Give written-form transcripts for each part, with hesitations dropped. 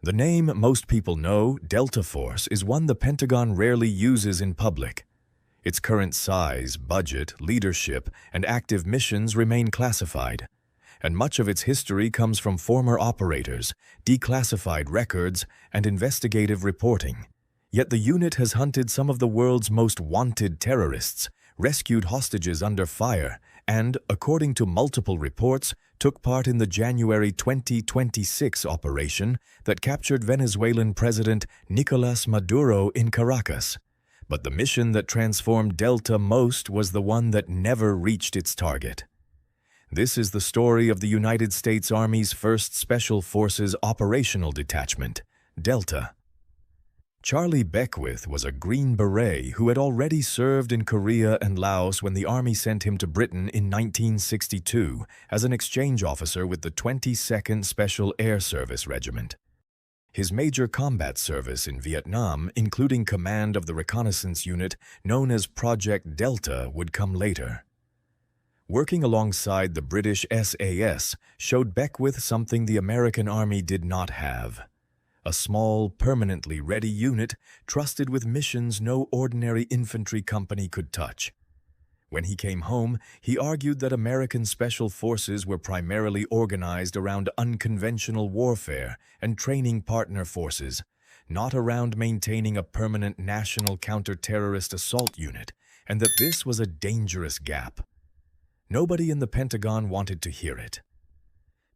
The name most people know, Delta Force, is one the Pentagon rarely uses in public. Its current size, budget, leadership, and active missions remain classified, and much of its history comes from former operators, declassified records, and investigative reporting. Yet the unit has hunted some of the world's most wanted terrorists, rescued hostages under fire, and, according to multiple reports, took part in the January 2026 operation that captured Venezuelan President Nicolás Maduro in Caracas. But the mission that transformed Delta most was the one that never reached its target. This is the story of the United States Army's first Special Forces operational detachment, Delta. Charlie Beckwith was a Green Beret who had already served in Korea and Laos when the Army sent him to Britain in 1962 as an exchange officer with the 22nd Special Air Service Regiment. His major combat service in Vietnam, including command of the reconnaissance unit known as Project Delta, would come later. Working alongside the British SAS showed Beckwith something the American Army did not have: a small, permanently ready unit trusted with missions no ordinary infantry company could touch. When he came home, he argued that American Special Forces were primarily organized around unconventional warfare and training partner forces, not around maintaining a permanent national counter-terrorist assault unit, and that this was a dangerous gap. Nobody in the Pentagon wanted to hear it.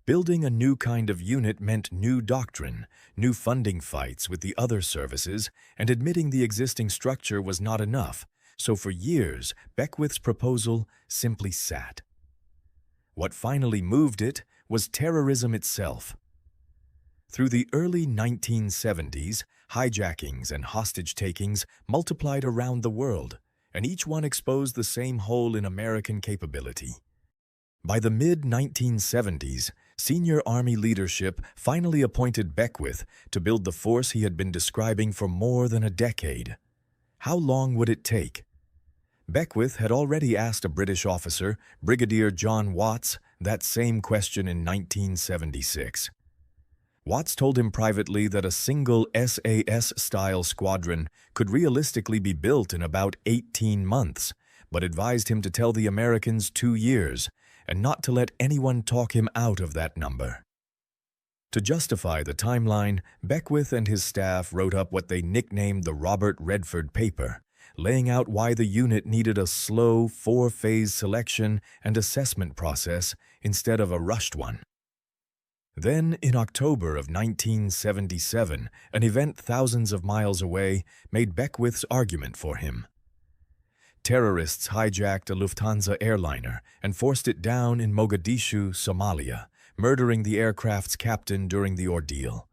Building a new kind of unit meant new doctrine, new funding fights with the other services, and admitting the existing structure was not enough, so for years, Beckwith's proposal simply sat. What finally moved it was terrorism itself. Through the early 1970s, hijackings and hostage-takings multiplied around the world, and each one exposed the same hole in American capability. By the mid-1970s, senior Army leadership finally appointed Beckwith to build the force he had been describing for more than a decade. How long would it take? Beckwith had already asked a British officer, Brigadier John Watts, that same question in 1976. Watts told him privately that a single SAS-style squadron could realistically be built in about 18 months, but advised him to tell the Americans 2 years, and not to let anyone talk him out of that number. To justify the timeline, Beckwith and his staff wrote up what they nicknamed the Robert Redford Paper, laying out why the unit needed a slow, 4-phase selection and assessment process instead of a rushed one. Then, in October of 1977, an event thousands of miles away made Beckwith's argument for him. Terrorists hijacked a Lufthansa airliner and forced it down in Mogadishu, Somalia, murdering the aircraft's captain during the ordeal.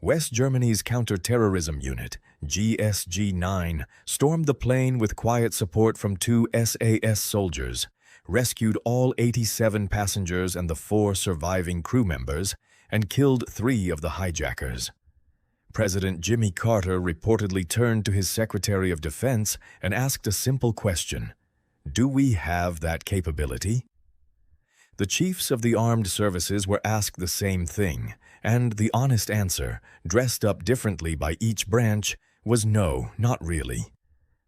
West Germany's counter-terrorism unit, GSG-9, stormed the plane with quiet support from 2 SAS soldiers, rescued all 87 passengers and the 4 surviving crew members, and killed 3 of the hijackers. President Jimmy Carter reportedly turned to his Secretary of Defense and asked a simple question: do we have that capability? The chiefs of the armed services were asked the same thing, and the honest answer, dressed up differently by each branch, was no, not really.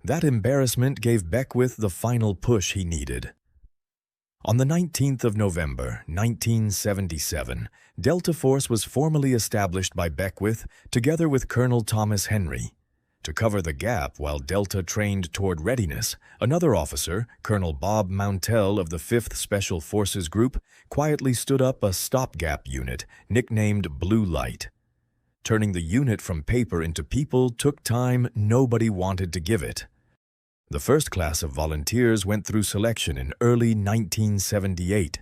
That embarrassment gave Beckwith the final push he needed. On the 19th of November, 1977, Delta Force was formally established by Beckwith together with Colonel Thomas Henry. To cover the gap while Delta trained toward readiness, another officer, Colonel Bob Mountell of the 5th Special Forces Group, quietly stood up a stopgap unit nicknamed Blue Light. Turning the unit from paper into people took time nobody wanted to give it. The first class of volunteers went through selection in early 1978.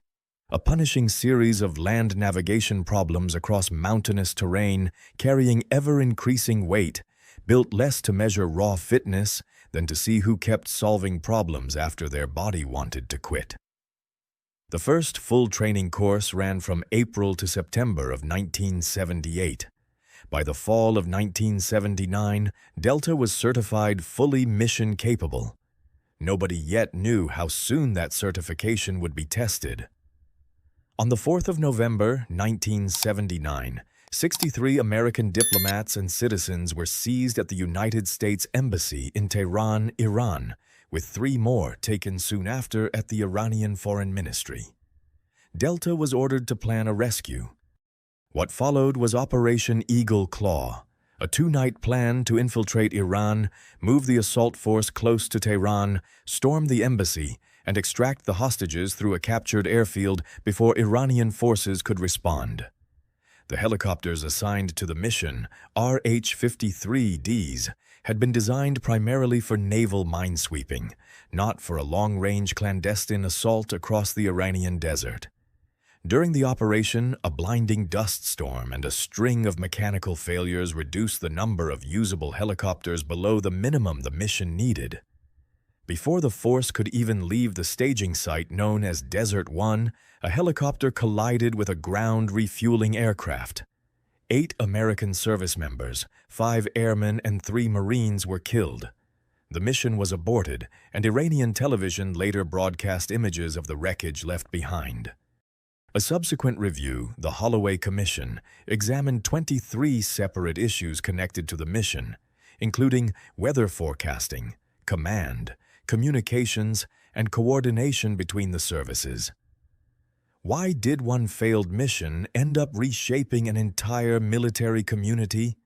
A punishing series of land navigation problems across mountainous terrain carrying ever-increasing weight, built less to measure raw fitness than to see who kept solving problems after their body wanted to quit. The first full training course ran from April to September of 1978. By the fall of 1979, Delta was certified fully mission-capable. Nobody yet knew how soon that certification would be tested. On the 4th of November, 1979, 63 American diplomats and citizens were seized at the United States Embassy in Tehran, Iran, with 3 more taken soon after at the Iranian Foreign Ministry. Delta was ordered to plan a rescue. What followed was Operation Eagle Claw, a 2-night plan to infiltrate Iran, move the assault force close to Tehran, storm the embassy, and extract the hostages through a captured airfield before Iranian forces could respond. The helicopters assigned to the mission, RH-53Ds, had been designed primarily for naval minesweeping, not for a long-range clandestine assault across the Iranian desert. During the operation, a blinding dust storm and a string of mechanical failures reduced the number of usable helicopters below the minimum the mission needed. Before the force could even leave the staging site known as Desert 1, a helicopter collided with a ground refueling aircraft. 8 American service members, 5 airmen and 3 Marines were killed. The mission was aborted, and Iranian television later broadcast images of the wreckage left behind. A subsequent review, the Holloway Commission, examined 23 separate issues connected to the mission, including weather forecasting, command, communications, and coordination between the services. Why did one failed mission end up reshaping an entire military community?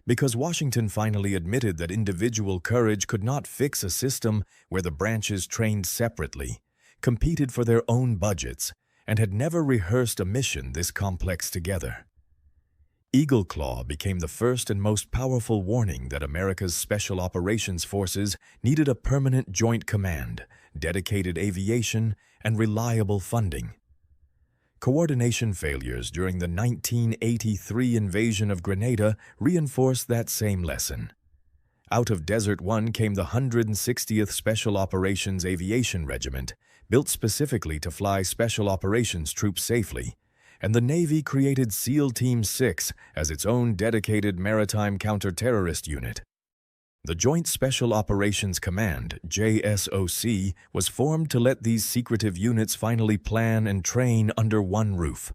Because Washington finally admitted that individual courage could not fix a system where the branches trained separately, competed for their own budgets, and had never rehearsed a mission this complex together. Eagle Claw became the first and most powerful warning that America's Special Operations Forces needed a permanent joint command, dedicated aviation, and reliable funding. Coordination failures during the 1983 invasion of Grenada reinforced that same lesson. Out of Desert 1 came the 160th Special Operations Aviation Regiment, built specifically to fly Special Operations troops safely, and the Navy created SEAL Team 6 as its own dedicated maritime counter-terrorist unit. The Joint Special Operations Command, JSOC, was formed to let these secretive units finally plan and train under one roof.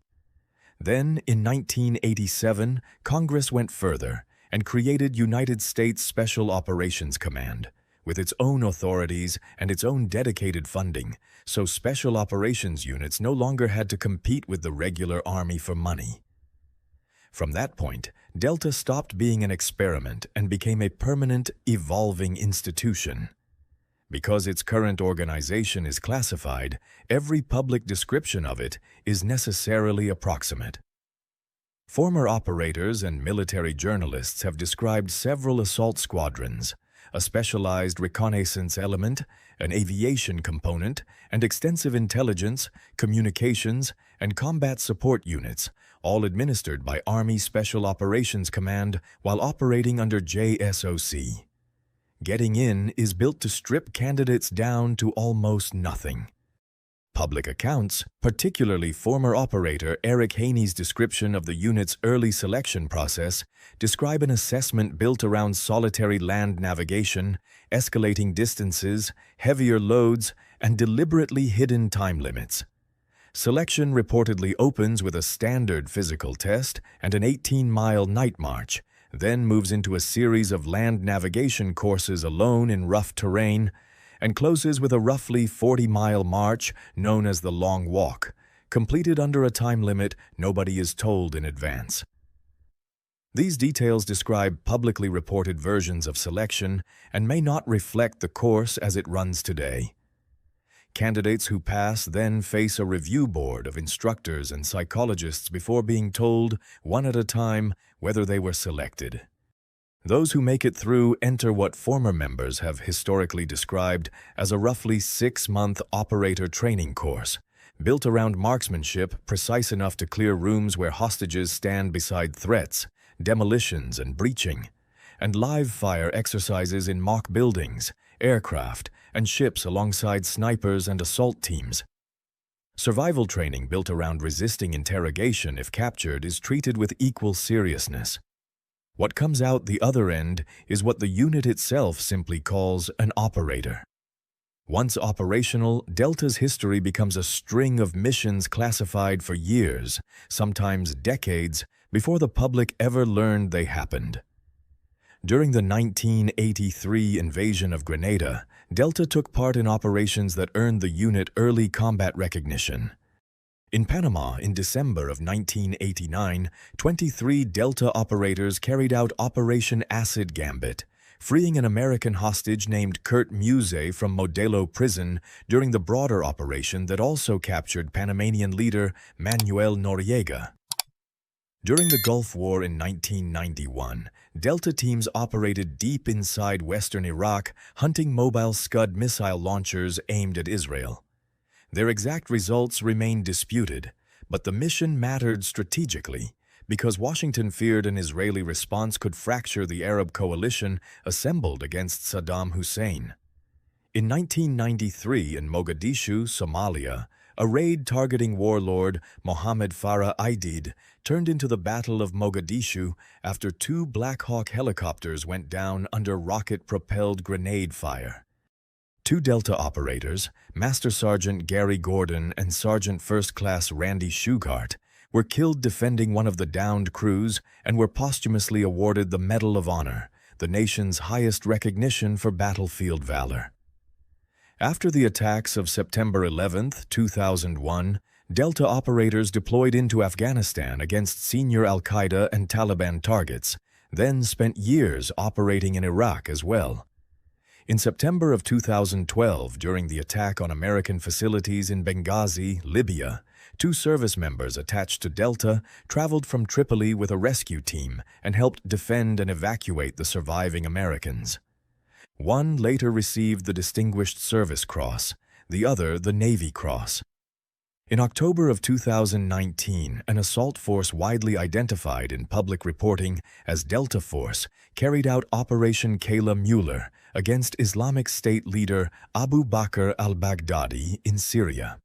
Then, in 1987, Congress went further and created United States Special Operations Command, with its own authorities and its own dedicated funding, so special operations units no longer had to compete with the regular Army for money. From that point, Delta stopped being an experiment and became a permanent, evolving institution. Because its current organization is classified, every public description of it is necessarily approximate. Former operators and military journalists have described several assault squadrons, a specialized reconnaissance element, an aviation component, and extensive intelligence, communications, and combat support units, all administered by Army Special Operations Command while operating under JSOC. Getting in is built to strip candidates down to almost nothing. Public accounts, particularly former operator Eric Haney's description of the unit's early selection process, describe an assessment built around solitary land navigation, escalating distances, heavier loads, and deliberately hidden time limits. Selection reportedly opens with a standard physical test and an 18-mile night march, then moves into a series of land navigation courses alone in rough terrain, and closes with a roughly 40-mile march known as the Long Walk, completed under a time limit nobody is told in advance. These details describe publicly reported versions of selection and may not reflect the course as it runs today. Candidates who pass then face a review board of instructors and psychologists before being told, one at a time, whether they were selected. Those who make it through enter what former members have historically described as a roughly 6-month operator training course, built around marksmanship precise enough to clear rooms where hostages stand beside threats, demolitions and breaching, and live-fire exercises in mock buildings, aircraft, and ships alongside snipers and assault teams. Survival training built around resisting interrogation if captured is treated with equal seriousness. What comes out the other end is what the unit itself simply calls an operator. Once operational, Delta's history becomes a string of missions classified for years, sometimes decades, before the public ever learned they happened. During the 1983 invasion of Grenada, Delta took part in operations that earned the unit early combat recognition. In Panama, in December of 1989, 23 Delta operators carried out Operation Acid Gambit, freeing an American hostage named Kurt Muse from Modelo prison during the broader operation that also captured Panamanian leader Manuel Noriega. During the Gulf War in 1991, Delta teams operated deep inside western Iraq, hunting mobile Scud missile launchers aimed at Israel. Their exact results remain disputed, but the mission mattered strategically because Washington feared an Israeli response could fracture the Arab coalition assembled against Saddam Hussein. In 1993, in Mogadishu, Somalia, a raid targeting warlord Mohammed Farah Aidid turned into the Battle of Mogadishu after 2 Black Hawk helicopters went down under rocket-propelled grenade fire. 2 Delta operators, Master Sergeant Gary Gordon and Sergeant First Class Randy Shugart, were killed defending one of the downed crews and were posthumously awarded the Medal of Honor, the nation's highest recognition for battlefield valor. After the attacks of September 11, 2001, Delta operators deployed into Afghanistan against senior al-Qaeda and Taliban targets, then spent years operating in Iraq as well. In September of 2012, during the attack on American facilities in Benghazi, Libya, 2 service members attached to Delta traveled from Tripoli with a rescue team and helped defend and evacuate the surviving Americans. One later received the Distinguished Service Cross, the other the Navy Cross. In October of 2019, an assault force widely identified in public reporting as Delta Force carried out Operation Kayla Mueller against Islamic State leader Abu Bakr al-Baghdadi in Syria.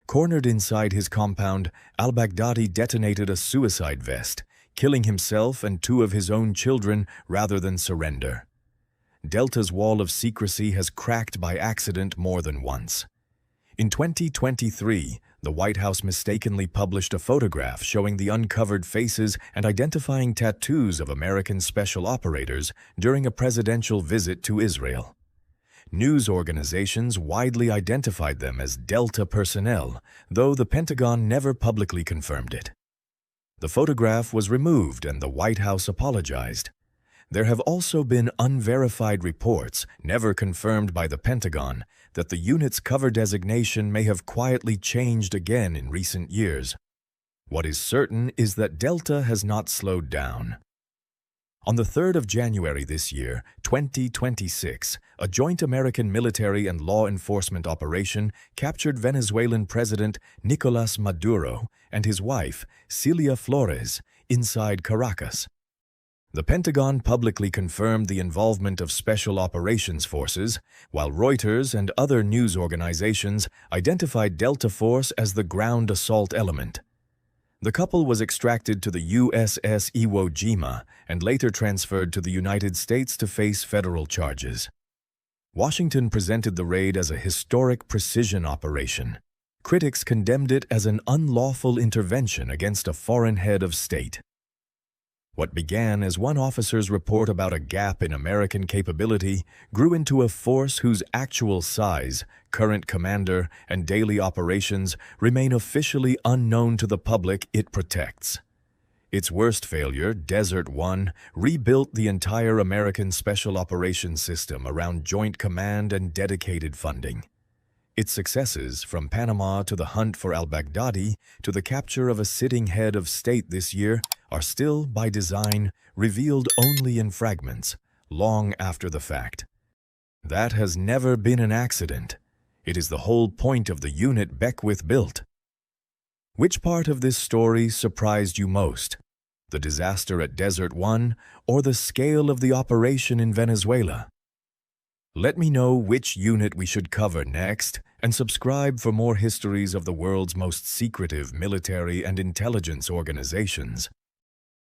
Cornered inside his compound, al-Baghdadi detonated a suicide vest, killing himself and 2 of his own children rather than surrender. Delta's wall of secrecy has cracked by accident more than once. In 2023, the White House mistakenly published a photograph showing the uncovered faces and identifying tattoos of American special operators during a presidential visit to Israel. News organizations widely identified them as Delta personnel, though the Pentagon never publicly confirmed it. The photograph was removed and the White House apologized. There have also been unverified reports, never confirmed by the Pentagon, that the unit's cover designation may have quietly changed again in recent years. What is certain is that Delta has not slowed down. On the 3rd of January this year, 2026, a joint American military and law enforcement operation captured Venezuelan President Nicolás Maduro and his wife, Celia Flores, inside Caracas. The Pentagon publicly confirmed the involvement of Special Operations Forces, while Reuters and other news organizations identified Delta Force as the ground assault element. The couple was extracted to the USS Iwo Jima and later transferred to the United States to face federal charges. Washington presented the raid as a historic precision operation. Critics condemned it as an unlawful intervention against a foreign head of state. What began as one officer's report about a gap in American capability grew into a force whose actual size, current commander, and daily operations remain officially unknown to the public it protects. Its worst failure, Desert One, rebuilt the entire American Special Operations system around joint command and dedicated funding. Its successes, from Panama to the hunt for al-Baghdadi to the capture of a sitting head of state this year, are still, by design, revealed only in fragments, long after the fact. That has never been an accident. It is the whole point of the unit Beckwith built. Which part of this story surprised you most? The disaster at Desert One or the scale of the operation in Venezuela? Let me know which unit we should cover next, and subscribe for more histories of the world's most secretive military and intelligence organizations.